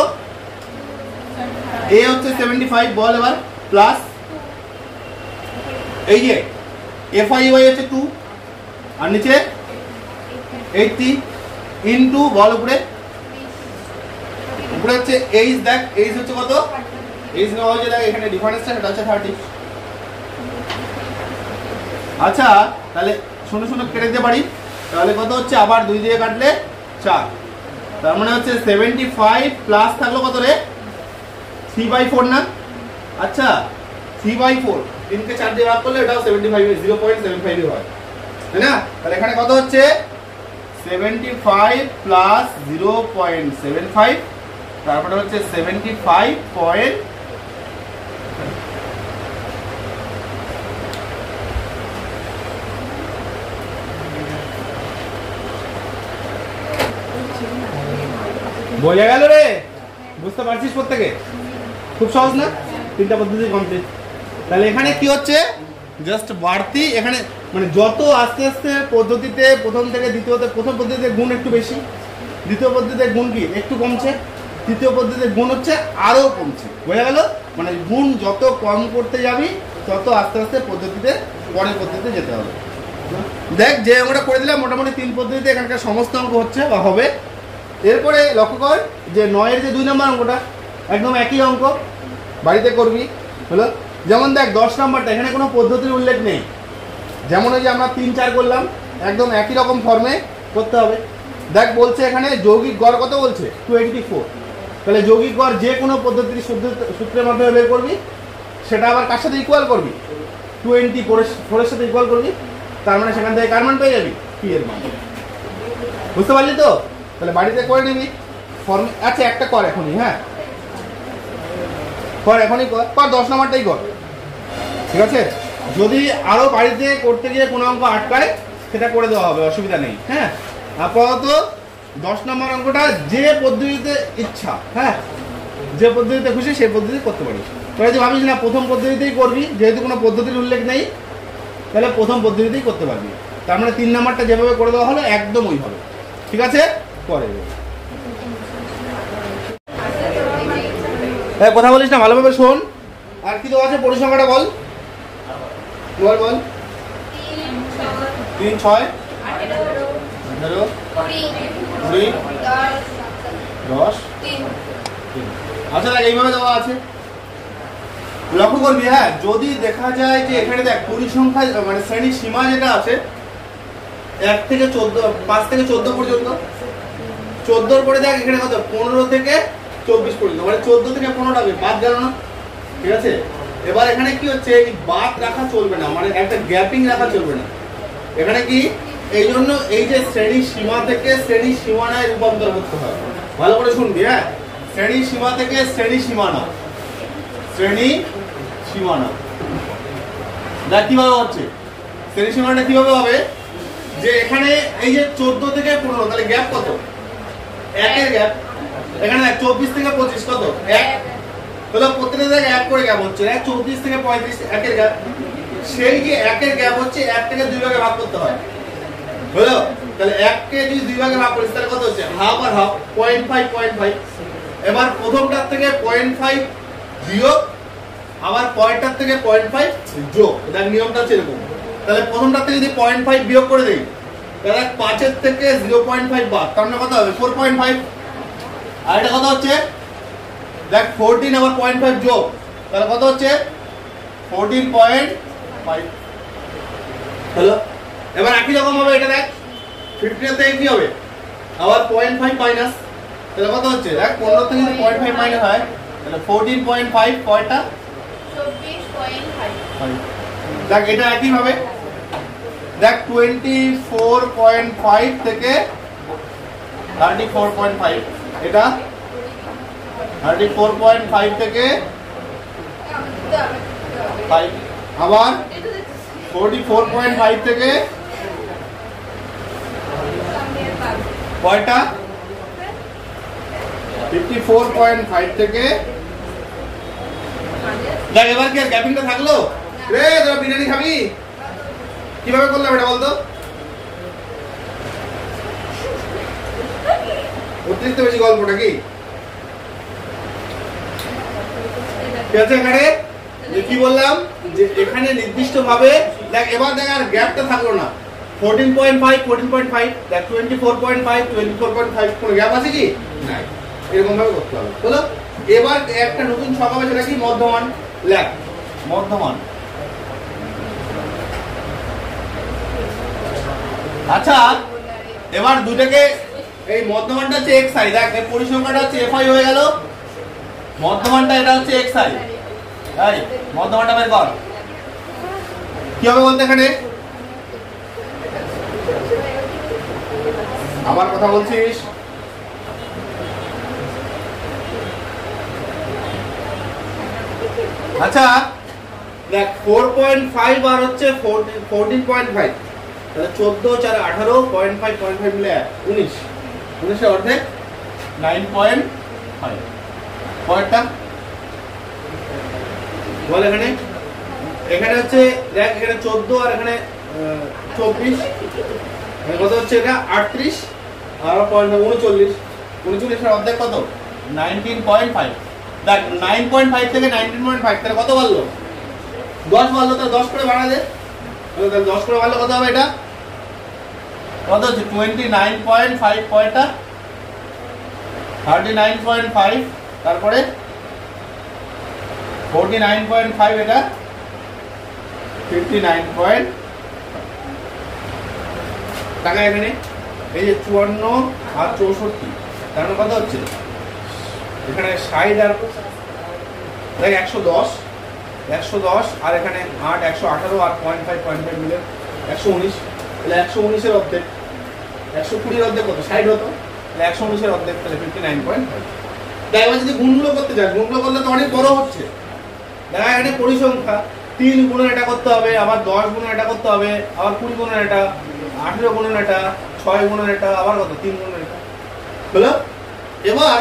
a হচ্ছে 75, বল এবার, প্লাস এই যে fi ui হচ্ছে 2 আর নিচে 80 ইনটু বল উপরে হচ্ছে h। দেখ h হচ্ছে কত? h নেওয়া হয়েছে, দেখ এখানে ডিফারেন্সটা সেটা হচ্ছে 30। আচ্ছা তাহলে 0 0 কেটে দিতে পারি, তাহলে কত হচ্ছে? আবার 2 দিয়ে কাটলে 4, তার মানে হচ্ছে 75 প্লাস থাকলো কত রে? 3/4 না? আচ্ছা 3/4, 3 কে 4 দিয়ে ভাগ করলে এটাও 75 0.75 হয়, তাই না? তাহলে এখানে কত হচ্ছে? 75 প্লাস 0.75, তারপরে হচ্ছে 75 বোঝা গেল রে? বুঝতে পারছিস প্রত্যেকে? খুব সহজ না? তিনটা পদ্ধতি কমপ্লিট। তাহলে এখানে কি হচ্ছে, জাস্ট বাড়তি এখানে মানে যত আস্তে আস্তে পদ্ধতিতে প্রথম থেকে দ্বিতীয়তে, প্রথম পদ্ধতিতে গুণ একটু বেশি, দ্বিতীয় পদ্ধতিতে গুণ কি একটু কমছে, তৃতীয় পদ্ধতিতে গুণ হচ্ছে আরও কমছে। বোঝা গেল? মানে গুণ যত কম করতে যাবি তত আস্তে আস্তে পদ্ধতিতে পরের পদ্ধতিতে যেতে হবে। দেখ যে অঙ্কটা করে দিলাম মোটামুটি 3 পদ্ধতিতে এখানকার সমস্ত অঙ্ক হচ্ছে বা হবে। এরপরে লক্ষ্য কর যে 9-এর যে 2 নম্বর অঙ্কটা একদম একই অঙ্ক, বাড়িতে করবি হলো। যেমন দেখ 10 নম্বরটা এখানে কোনো পদ্ধতির উল্লেখ নেই, যেমন ওই যে আমরা 3-4 করলাম একদম একই রকম ফর্মে করতে হবে। দেখ বলছে এখানে যৌগিক গড় কত বলছে 24, তাহলে যৌগিক গড় যে কোনো পদ্ধতির সূত্রের মাধ্যমে বের করবি, সেটা আবার কার সাথে ইকুয়াল করবি, 24-এর সাথে ইকুয়াল করবি, তার মানে সেখান থেকে কার মান পেয়ে যাবি, পি এর মান। বুঝতে পারলি তো? তাহলে বাড়িতে করে নিবি ফর্ম। আচ্ছা একটা কর এখনই, হ্যাঁ কর এখনই কর 10 নম্বরটাই কর, ঠিক আছে? যদি আরো বাড়িতে করতে গিয়ে কোনো অঙ্ক আটকায় সেটা করে দেওয়া হবে, অসুবিধা নেই। হ্যাঁ আপাতত 10 নম্বর অঙ্কটা যে পদ্ধতিতে ইচ্ছা, হ্যাঁ যে পদ্ধতিতে খুশি সেই পদ্ধতি করতে পারিস। তোরা যদি ভাবিস না প্রথম পদ্ধতিতেই করবি, যেহেতু কোনো পদ্ধতির উল্লেখ নেই, তাহলে প্রথম পদ্ধতিতেই করতে পারবি। তার মানে 3 নম্বরটা যেভাবে করে দেওয়া হলো একদম ওইভাবে, ঠিক আছে? পরে কথা বলিস না, ভালোভাবে শোন। আর কি দেওয়া আছে পরিসংখ্যাটা বল, বল বল। 3, 6, 18, 20, 10। আচ্ছা দেখ এইভাবে দেওয়া আছে, লক্ষ্য করবি। হ্যাঁ যদি দেখা যায় যে এখানে দেখ পরিসংখ্যা মানে শ্রেণীর সীমা যেটা আছে 1 থেকে 14, 5 থেকে 14 পর্যন্ত, 14 পরে দেখ এখানে কত 15 থেকে 24 পর্যন্ত, মানে 14 থেকে 15 হবে, বাদ গেল না, ঠিক আছে? এবার এখানে কি হচ্ছে, এই বাদ রাখা চলবে না, মানে একটা গ্যাপিং রাখা চলবে না। এখানে কি এই জন্য এই যে শ্রেণীর সীমা থেকে শ্রেণীর সীমানায় রূপান্তর করতে হয়। ভালো করে শুনবি, হ্যাঁ শ্রেণীর সীমা থেকে শ্রেণীর সীমানা, শ্রেণী সীমানা। দেখ কিভাবে হচ্ছে শ্রেণী সীমানাটা, কিভাবে হবে যে এখানে এই যে 14 থেকে 15, তাহলে গ্যাপ কত, 1 এর গ্যাপ। এখানে দেখ 24 থেকে 25 কত 1, তাহলে প্রত্যেকটা জায়গায় 1 করে গ্যাপ হচ্ছে। 34 থেকে 35 1 এর গ্যাপ। সেই যে 1 এর গ্যাপ হচ্ছে 1 থেকে 2 ভাগে ভাগ করতে হয়, হলো? তাহলে 1 কে যদি 2 ভাগে ভাগ করিস তাহলে কত হচ্ছে, হাফ আর হাফ, 0.5 এবার প্রথমটার থেকে 0.5 বিয়োগ, আবার পরেরটার থেকে 0.5 যোগ। দেখ নিয়মটা হচ্ছে এরকম। তাহলে প্রথমটার থেকে যদি 0.5 বিয়োগ করে দেই, তাহলে 5 এর থেকে 0.5 বাদ, তার মানে কত হবে 4.5। আর এটা কত হচ্ছে, দেখ 14 আবার 0.5 যোগ, তাহলে কত হচ্ছে 14.5। হলো? এবার একই রকম হবে এটা, দেখ 15 থেকে কি হবে আবার 0.5 মাইনাস, তাহলে কত হচ্ছে, দেখ 15 থেকে যদি 0.5 মাইনাস হয় তাহলে 14.5 কয়টা 24.5। দেখ এটা একই ভাবে দেখ 24.5 থেকে 34.5, এটা 34.5 থেকে 5, আবার 44.5 থেকে কয়টা 54.5 থেকে। দেখ এবার কি আর গ্যাপিংটা থাকলো রে? তোরা বিরিয়ানি খাবি, কিভাবে করলাম এটা বলতো? অতিরিক্ত বেশি গল্পটা কি আছে এখানে? কি বললাম যে এখানে নির্দিষ্ট ভাবে দেখ, এবার দেখ আর গ্যাপটা থাকলো না, 14.5 14.5, দেখ 24.5 24.5, কোনো গ্যাপ আছে কি? নাই। এরকম ভাবে করতে হবে, হলো? এবার একটা নতুন সংখ্যা আছে, সেটা কি মধ্যমান। লেখ মধ্যমান। আচ্ছা এবার দুটাকে, এই মধ্যমানটা হচ্ছে xi, দেখ এই পরিসংখ্যাটা হচ্ছে fi হয়ে গেল, মধ্যমানটা এটা হচ্ছে xi। এই মধ্যমানটা বের কর, কি হবে বলতে এখানে? আবার কথা বলছিস? আচ্ছা দেখ 4.5 আর হচ্ছে 14.5, তাহলে 14 4 18, 0.5 মিলে 19, 19 অর্ধেক 9.5 পরেরটা বল এখানে এখানে হচ্ছে দেখ এখানে 14 আর এখানে 24 মানে কত হচ্ছে এটা 38 আর 39 39 এর অর্ধেক কত 19.5 দেখ 9.5 থেকে 19.5 তাহলে কত বাড়লো 10 বাড়লো তাহলে 10 করে বাড়া দে তাহলে 10 করে বাড়লে কত হবে এটা কত হচ্ছে 29.5 পয়েন্টটা 39.5 তারপরে 49.5 এটা 59 টাকা এখানে এই যে 54 আর 64 তার মানে কত হচ্ছে এখানে 60 আর দেখ 110 আর এখানে 8 118 আর 0.5 মিলে 119 তাহলে 119 এর অর্ধেক 120 এর অর্ধেক কত 60 হতো তাহলে 119 এর অর্ধেক তাহলে 59.5 তাই এবার যদি গুণগুলো করতে যাস গুণগুলো করলে তো অনেক বড় হচ্ছে দেখা এখানে পরিসংখ্যা 3 গুণন এটা করতে হবে আবার 10 গুণন এটা করতে হবে আবার 20 গুণন এটা 18 গুণন এটা 6 গুণন এটা আবার কত 3 গুণন এটা হলো এবার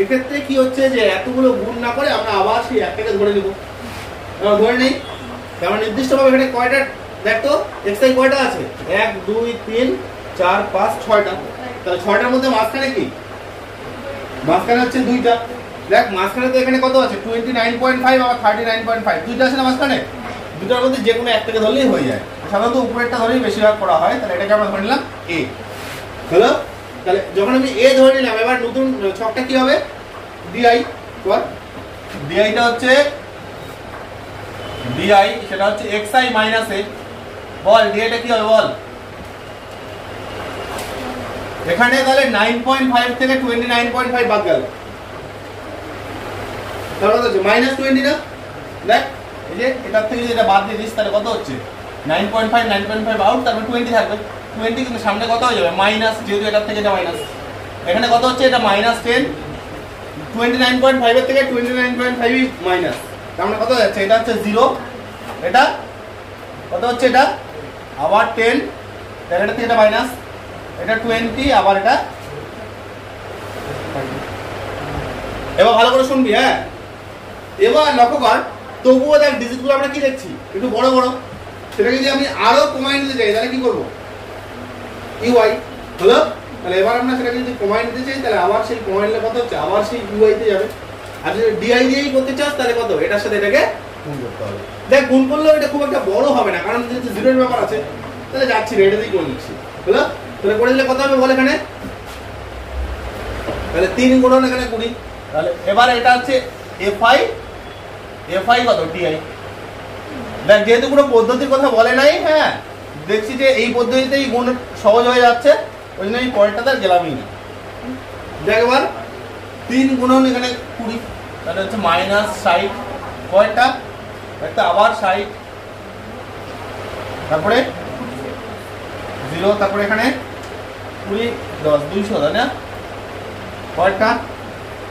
এক্ষেত্রে কি হচ্ছে যে এতগুলো গুণ না করে আমরা আবার সেই একটাকে ধরে নিব ধরে নেই তাহলে নির্দিষ্টভাবে এখানে কয়টা দেখ তো এক্সআই কয়টা আছে 1 2 3 4 5 6টা তাহলে 6টার মধ্যে মাঝখানে কি মাঝখানে হচ্ছে 2টা দেখ মাঝখানে তো এখানে কত আছে 29.5 আর 39.5 দুইটা আছে না মাঝখানে দুটার মধ্যে যে কোনো একটাকে ধরলেই হয়ে যায় সাধারণত উপরেরটা ধরেই বেশিরভাগ করা হয় তাহলে এটাকে আমরা ধরে নিলাম এ হলো তাহলে যখন আমি এ ধরে নিলাম এবার নতুন ছকটা কি হবে ডিআই কর ডিআইটা হচ্ছে ডিআই সেটা হচ্ছে xi মাইনাস এ বল ডিআইটা কি হবে বল এখানে তাহলে 9.5 থেকে 29.5 বাদ গেল তাহলে কত হচ্ছে -20 না দেখ এই যে এটার থেকে যেটা বাদ দিয়ে দিস তাহলে কত হচ্ছে 9.5 আউট তারপর 20 থাকবে 20 কিন্তু সামনে কত হয়ে যাবে মাইনাস যেহেতু এটার থেকে এটা মাইনাস এখানে কত হচ্ছে এটা -10 29.5 এর থেকে 29.5 মাইনাস তার মানে কত যাচ্ছে এটা হচ্ছে 0 এটা কত হচ্ছে এটা আবার 10 তাহলে এটা থেকে এটা মাইনাস এটা 20 আবার এটা এবার ভালো করে শুনবি হ্যাঁ এবার লক্ষ্য কর তবুও দেখ ডিজিটগুলো আমরা কি দেখছি একটু বড় বড় সেটাকে যদি আমি আরো কমাই নিতে চাই তাহলে কি করব ইউআই হলো তাহলে এবার আমরা সেটাকে যদি কমাই নিতে চাই তাহলে আবার সেই কমাই নিলে কত হচ্ছে আবার সেই ইউআই তে যাবে আর যদি ডিআই দিয়েই করতে চাস তাহলে কত এটার সাথে এটাকে গুণ করতে হবে দেখ গুণ করলেও এটা খুব একটা বড় হবে না কারণ যেহেতু জিরোর ব্যাপার আছে তাহলে যাচ্ছি না এটা দিয়েই করে নিচ্ছি হলো তাহলে করে দিলে কত হবে বল এখানে তাহলে 3 গুণন এখানে 20 তাহলে এবার এটা হচ্ছে এফআই কত টিআই দেখ যেহেতু কোনো পদ্ধতির কথা বলে নাই হ্যাঁ দেখছি যে এই পদ্ধতিতেই গুণ সহজ হয়ে যাচ্ছে ওই জন্য এই পরেরটাতে আর গেলামই না দেখ এবার 3 গুণন এখানে 20 তাহলে হচ্ছে -60 কয়টা একটা আবার 60 তারপরে 0 তারপরে এখানে 20 10 200 তাই না কয়টা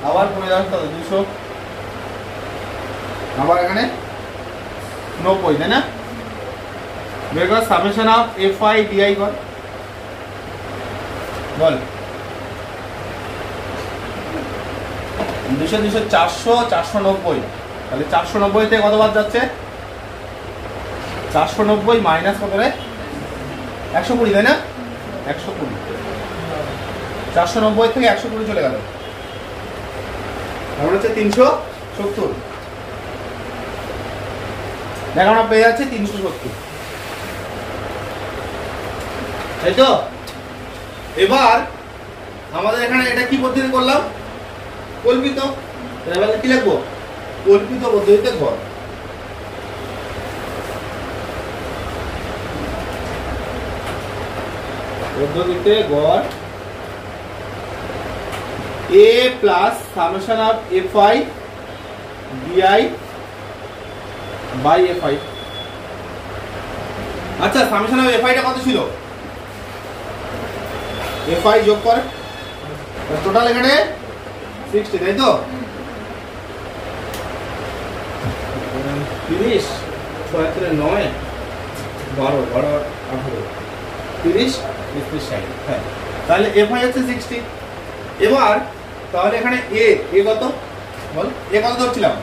আবার 20 কত 200 আবার এখানে 90 তাই না বের কর সামেশন অফ এফআই ডিআই কর বল 200 200 400 490 তাহলে 490 থেকে কত বাদ যাচ্ছে 490 মাইনাস কত রে 120 তাই না 120 490 থেকে 120 চলে গেল তাহলে হচ্ছে 370 দেখো আমরা পেয়ে যাচ্ছি 370 তাই তো এবার আমাদের এখানে এটা কি পদ্ধতি করলাম কল্পিত এবার কি লিখবো কল্পিত পদ্ধতিতে ঘর পদ্ধতিতে গড় a plus summation of fi di by fi আচ্ছা সামেশন অফ fi টা কত ছিল fi যোগ কর টোটাল এখানে 60 তাই তো 30 6 9 12 12 18 30 60 হ্যাঁ তাহলে fi হচ্ছে 60 এবার তাহলে এখানে এ কত বল, এ কত ধরছিলাম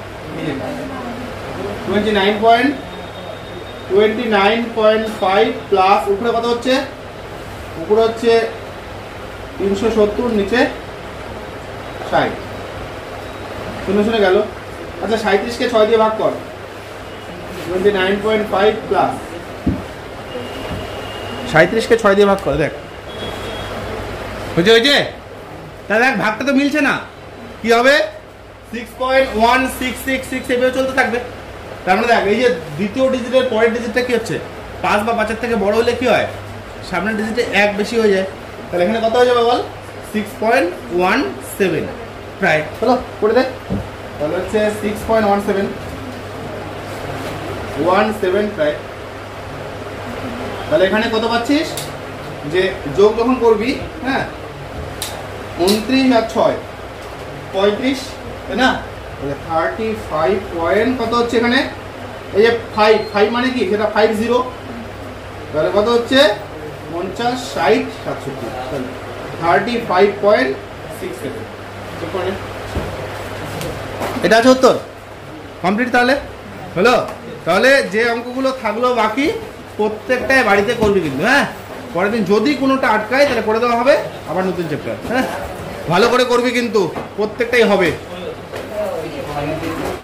29.5 প্লাস উপরে কত হচ্ছে, উপরে হচ্ছে 370, নিচে 60, শুনে গেল। আচ্ছা 37কে 6 দিয়ে ভাগ কর, 29.5 প্লাস 37কে 6 দিয়ে ভাগ কর, দেখ হয়েছে। তাহলে দেখ ভাগটা তো মিলছে না, কি হবে 6.1666 এভাবে চলতে থাকবে। তার মানে দেখ এই যে দ্বিতীয় ডিজিটের পরের ডিজিটটা কি হচ্ছে 5 বা 5-এর থেকে বড় হলে কি হয়, সামনের ডিজিটে 1 বেশি হয়ে যায়। তাহলে এখানে কত হয়ে যাবে বল, 6.17 প্রায়। চলো করে দে, তাহলে হচ্ছে 6.17 প্রায়। তাহলে এখানে কত পাচ্ছিস, যে যোগ যখন করবি, হ্যাঁ 29 আর 6 35, তাই না? 35 পয়েন্ট কত হচ্ছে এখানে, এই যে 5 মানে কি, সেটা 50, তাহলে কত হচ্ছে 50, 60, 67, 35.67। এটা আছে উত্তর কমপ্লিট। তাহলে হলো, তাহলে যে অঙ্কগুলো থাকলো বাকি প্রত্যেকটাই বাড়িতে করবি কিন্তু, হ্যাঁ পরের দিন যদি কোনোটা আটকায় তাহলে করে দেওয়া হবে, আবার নতুন চ্যাপ্টার। হ্যাঁ ভালো করে করবি কিন্তু, প্রত্যেকটাই হবে।